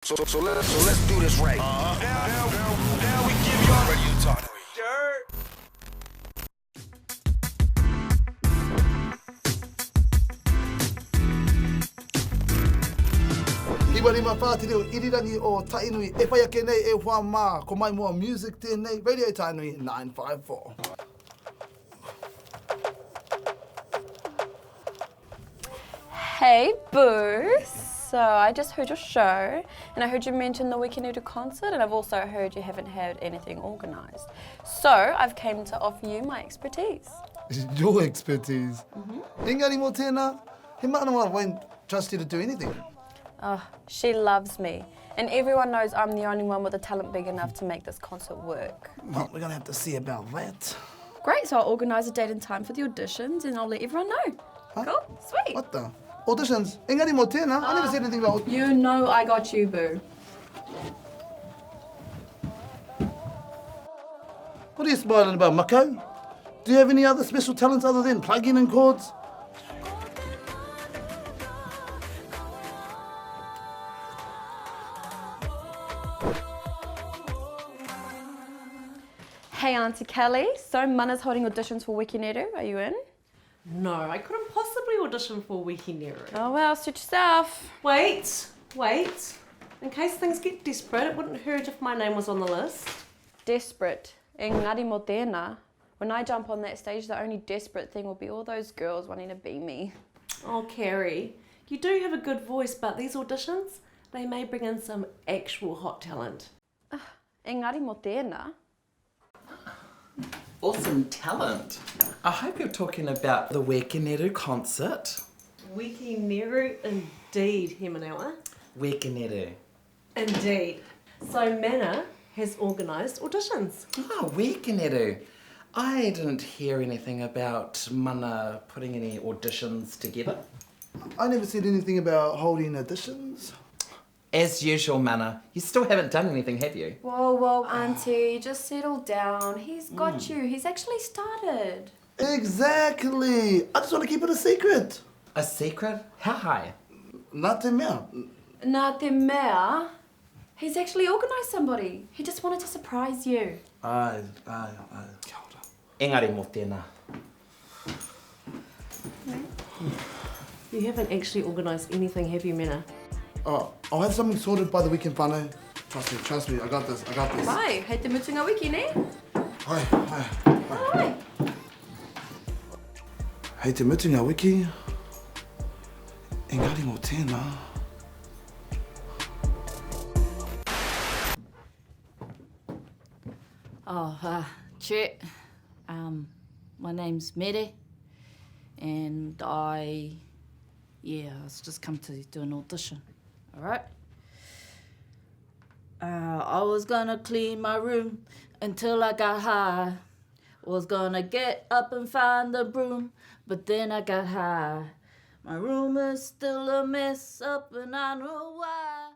So let's do this right. Now we give y'all radio talk. Iwa ni mawhāti reo irirangi o Tainui e whai ake nei e wha mā ko mai mua music tēnei Radio Tainui 954. Hey boo, so I just heard your show and I heard you mention the Weekeneru concert and I've also heard you haven't had anything organised. So I've came to offer you my expertise. Your expertise? Engari mo tēnā, he mana won't trust you to do anything. Oh, she loves me and everyone knows I'm the only one with a talent big enough to make this concert work. Well, we're gonna have to see about that. Great, so I'll organise a date and time for the auditions and I'll let everyone know. Huh? Cool, sweet. What the? Auditions? Engari mo tēnā? I never said anything about... You know I got you, boo. What are you smiling about, Mako? Do you have any other special talents other than plugging in chords? Hey Auntie Kelly, so Mana's holding auditions for Weekeneru, are you in? No, I couldn't possibly audition for Weekeneru. Oh well, suit yourself. Wait. In case things get desperate, it wouldn't hurt if my name was on the list. Desperate. Engari mo tēnā. When I jump on that stage, the only desperate thing will be all those girls wanting to be me. Oh, Carrie, you do have a good voice, but these auditions, they may bring in some actual hot talent. Engari mo tēnā. Awesome talent. I hope you're talking about the Weekeneru concert. Weekeneru, indeed, Hemanawa. Weekeneru. Indeed. So Mana has organised auditions. Oh, Weekeneru. I didn't hear anything about Mana putting any auditions together. I never said anything about holding auditions. As usual, Mana, you still haven't done anything, have you? Whoa, Auntie, just settle down. He's got you. He's actually started. Exactly. I just want to keep it a secret. A secret? How high? Nā te mea. Nā te mea. He's actually organised somebody. He just wanted to surprise you. Ai. Engari mo tēnā. You haven't actually organised anything, have you, Mana? Oh, I'll have something sorted by the weekend whānau. Trust me, I got this. Mai, hei te mutunga wiki, ne? Hai. Hai. Hei te mutunga wiki. Engari mo tēnā. Chet. My name's Mere, and I was just come to do an audition. Alright? I was gonna clean my room until I got high. Was gonna get up and find the broom, but then I got high. My room is still a mess up and I know why.